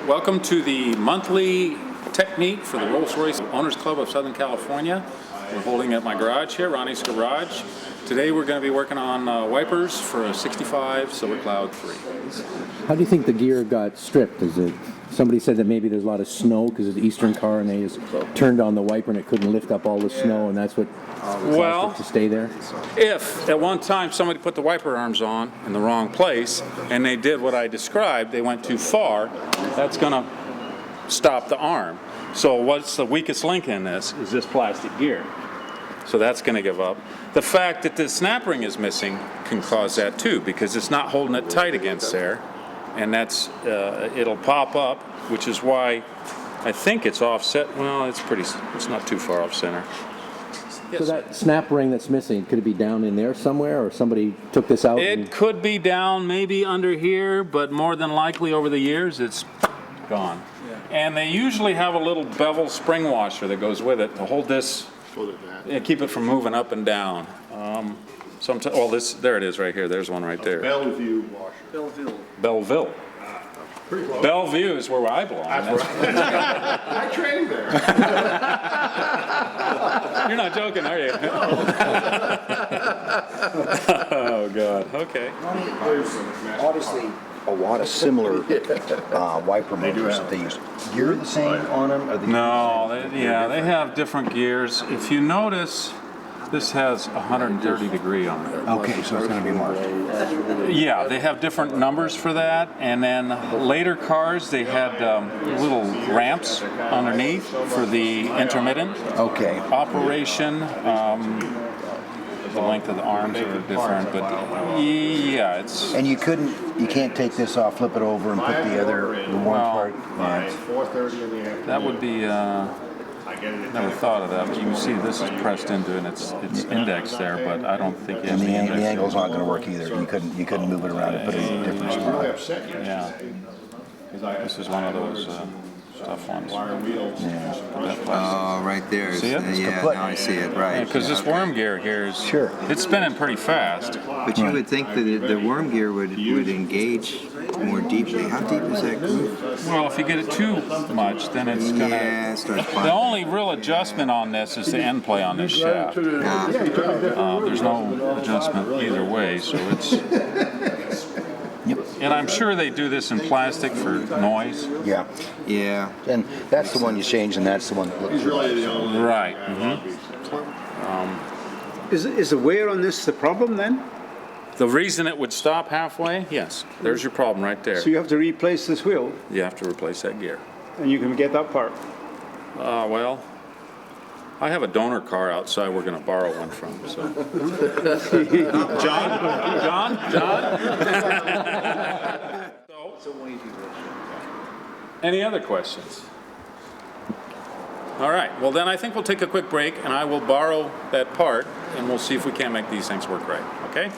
Welcome to the monthly tech meet for the Rolls-Royce Owners Club of Southern California. We're holding at my garage here, Ronny's garage. Today we're going to be working on wipers for a 65 Silver Cloud III. How do you think the gear got stripped? Is it somebody said that maybe there's a lot of snow because it's an eastern car and they just turned on the wiper and it couldn't lift up all the snow and that's what caused it to stay there? If at one time somebody put the wiper arms on in the wrong place and they did what I described, they went too far, that's going to stop the arm. So what's the weakest link in this is this plastic gear. So that's going to give up. The fact that the snap ring is missing can cause that too, because it's not holding it tight against there, and that's it'll pop up, which is why I think it's offset. Well, it's not too far off center. So that snap ring that's missing, could it be down in there somewhere, or somebody took this out? It could be down maybe under here, but more than likely over the years it's gone. And they usually have a little bevel spring washer that goes with it to hold this and keep it from moving up and down. There it is right here. There's one right there. Bellevue washer. Belleville. Pretty close. Bellevue is where I belong. I trained there. You're not joking, are you? Oh, God. Okay. There's obviously a lot of similar wiper motors that they use. Gear the same on them? They have different gears. If you notice, this has 130 degree on it. Okay, so it's going to be marked. Yeah, they have different numbers for that, and then later cars they had little ramps underneath for the intermittent operation. The length of the arms are different, but yeah, it's. And you can't take this off, flip it over, and put the warm part. It's 4:30 in the afternoon. That would be. Never thought of that, but you can see this is pressed into it, and it's indexed there, but I don't think you have And the index. angle's not going to work either. You couldn't move it around and put it in a different spot. Yeah. This is one of those tough ones. Oh, right there. See it? Yeah, now I see it, right. Because this worm gear here is it's spinning pretty fast. But you would think that the worm gear would engage more deeply. How deep is that groove? Well, if you get it too much, then it's going to... The only real adjustment on this is the end play on this shaft. There's no adjustment either way, so it's... And I'm sure they do this in plastic for noise. Yeah. Yeah. And that's the one you change, and that's the one that looks right. Is the wear on this the problem then? The reason it would stop halfway, yes. There's your problem right there. So you have to replace this wheel, You have to replace that gear. and you can get that part. Well, I have a donor car outside we're going to borrow one from, so. John? Any other questions? All right, well then I think we'll take a quick break and I will borrow that part and we'll see if we can't make these things work right, okay?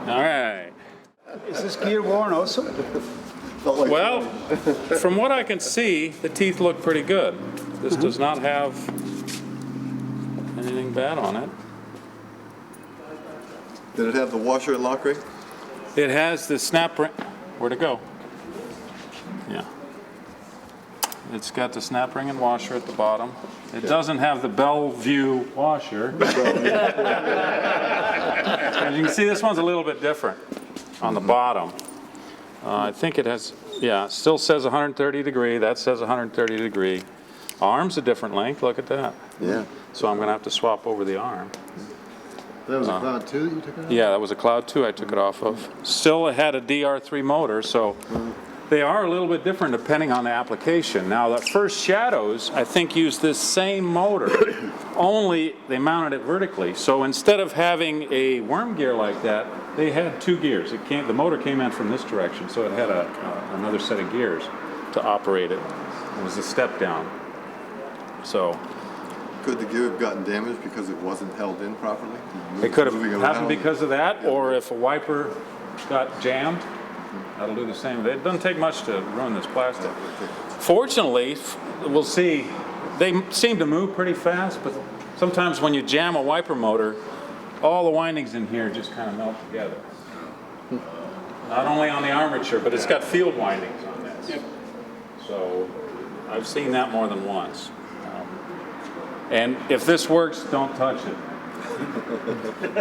All right. Is this gear worn also? Well, from what I can see, the teeth look pretty good. This does not have anything bad on it. Did it have the washer and lock ring? It has the snap ring. Where'd it go? Yeah. It's got the snap ring and washer at the bottom. It doesn't have the Bellevue washer. As you can see, this one's a little bit different on the bottom. I think it has, it still says 130 degree. That says 130 degree. Arm's a different length. Look at that. Yeah. So I'm going to have to swap over the arm. That was a Cloud 2 that you took out? Yeah, that was a Cloud 2 I took it off of. Still, it had a DR3 motor, so they are a little bit different depending on the application. Now, the first Shadows, I think, used this same motor, only they mounted it vertically. So instead of having a worm gear like that, they had two gears. The motor came in from this direction, so it had another set of gears to operate it. It was a step down. So Could the gear have gotten damaged because it wasn't held in properly? it could have happened because of that, or if a wiper got jammed, that'll do the same. It doesn't take much to ruin this plastic. Fortunately, we'll see, they seem to move pretty fast, but sometimes when you jam a wiper motor, all the windings in here just kind of melt together. Not only on the armature, but it's got field windings on this. So I've seen that more than once. And if this works, don't touch it.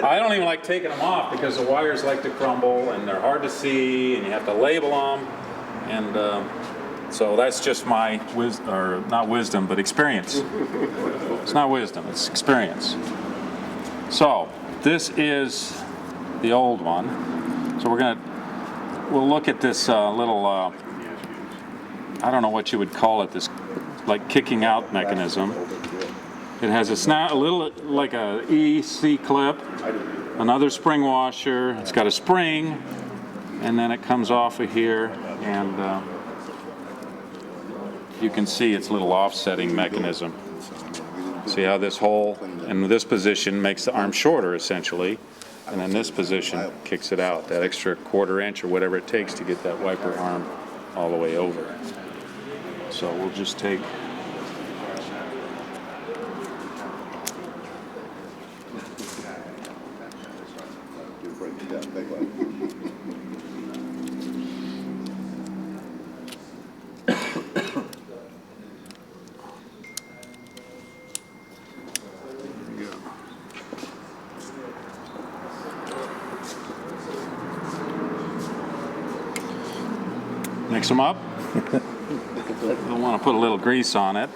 I don't even like taking them off because the wires like to crumble and they're hard to see and you have to label them. And so that's just my not wisdom, but experience. It's not wisdom, it's experience. So this is the old one. So we'll look at this little, I don't know what you would call it, this like kicking out mechanism. It has a little like a EC clip, another spring washer. It's got a spring, and then it comes off of here, and you can see its little offsetting mechanism. See how this hole in this position makes the arm shorter, essentially, and then this position kicks it out, that extra quarter-inch or whatever it takes to get that wiper arm all the way over. So we'll just take mix them up. I want to put a little grease on it.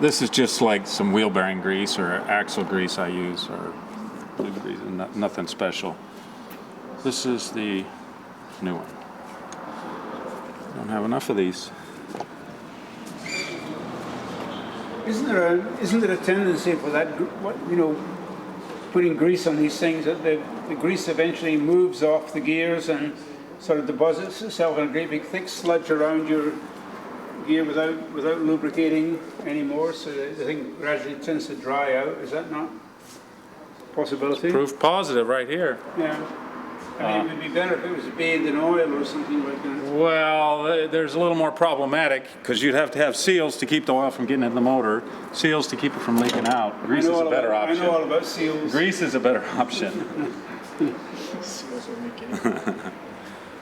This is just like some wheel bearing grease or axle grease I use, or lube grease, nothing special. This is the new one. Don't have enough of these. Isn't there a tendency for that, putting grease on these things, that the grease eventually moves off the gears and sort of deposits itself in a great big thick sludge around your gear without lubricating anymore, so the thing gradually tends to dry out? Is that not a possibility? Proof positive right here. Yeah. I mean, it would be better if it was bathed in oil or something like that. Well, there's a little more problematic because you'd have to have seals to keep the oil from getting in the motor, seals to keep it from leaking out. Grease is a better option. I know all about seals. Grease is a better option.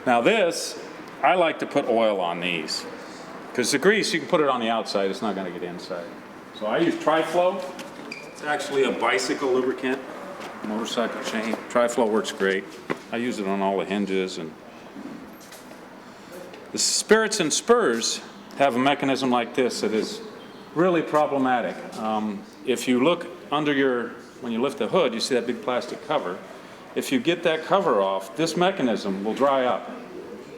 Now this, I like to put oil on these because the grease, you can put it on the outside, it's not going to get inside. So I use Tri-Flow. It's actually a bicycle lubricant, motorcycle chain. Tri-Flow works great. I use it on all the hinges. And the Spirits and Spurs have a mechanism like this that is really problematic. If you look under when you lift the hood, you see that big plastic cover. If you get that cover off, this mechanism will dry up,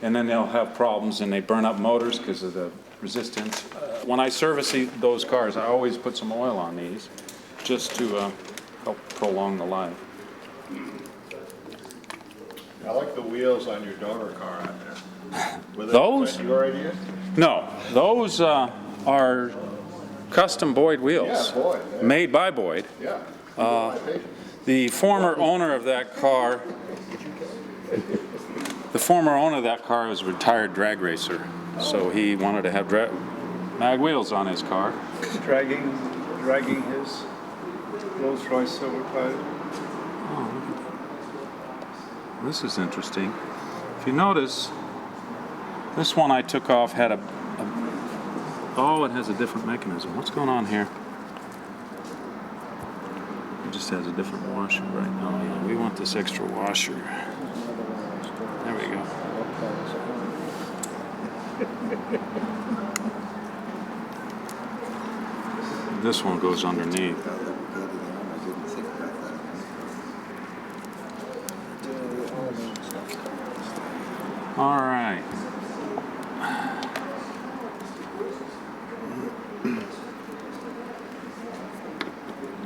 and then they'll have problems, and they burn up motors because of the resistance. When I service those cars, I always put some oil on these just to help prolong the life. I like the wheels on your donor car out there. Those? Your idea? No, those are custom Boyd wheels. Yeah, Boyd. Yeah. Made by Boyd. Yeah. The former owner of that car, was a retired drag racer, so he wanted to have mag wheels on his car. Dragging his Rolls-Royce Silver Cloud. This is interesting. If you notice, this one I took off had it has a different mechanism. What's going on here? It just has a different washer right now. Yeah, we want this extra washer. There we go. This one goes underneath. All right.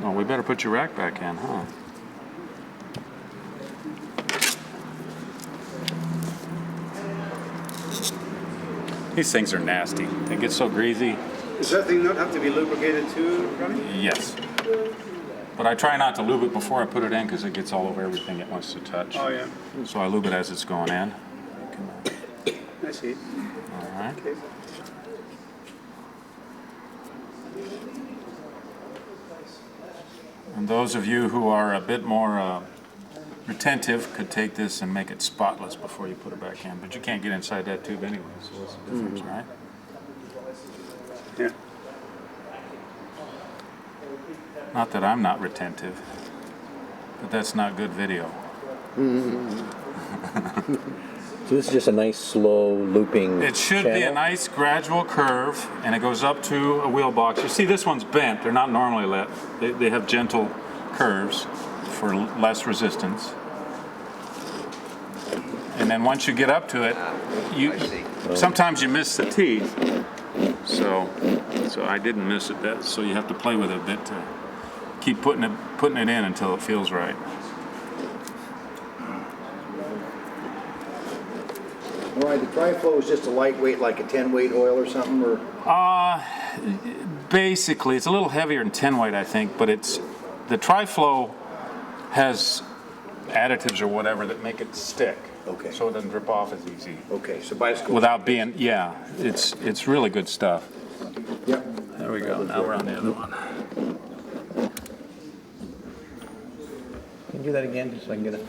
Oh, we better put your rack back in, huh? These things are nasty. They get so greasy. Does that thing not have to be lubricated too, Ronny? Yes. But I try not to lube it before I put it in because it gets all over everything it wants to touch. Oh, yeah. So I lube it as it's going in. I see. All right. Okay. And those of you who are a bit more retentive could take this and make it spotless before you put it back in. But you can't get inside that tube anyway, so what's the difference, right? Yeah. Not that I'm not retentive, but that's not good video. So this is just a nice, slow, looping It should be a channel? nice gradual curve, and it goes up to a wheel box. You see, this one's bent. They're not normally lit. They have gentle curves for less resistance. And then once you get up to it, sometimes you miss the teeth. So I didn't miss it. So you have to play with it a bit to keep putting it in until it feels right. All right, the tri-flow is just a lightweight, like a 10-weight oil or something, or? Basically, it's a little heavier than 10 weight, I think, but the Tri-Flow has additives or whatever that make it stick. Okay. So it doesn't drip off as easy. Okay, so bicycle. Without being, yeah, it's really good stuff. Yep. There we go. Now we're on the other one. Can you do that again, just so I can get it?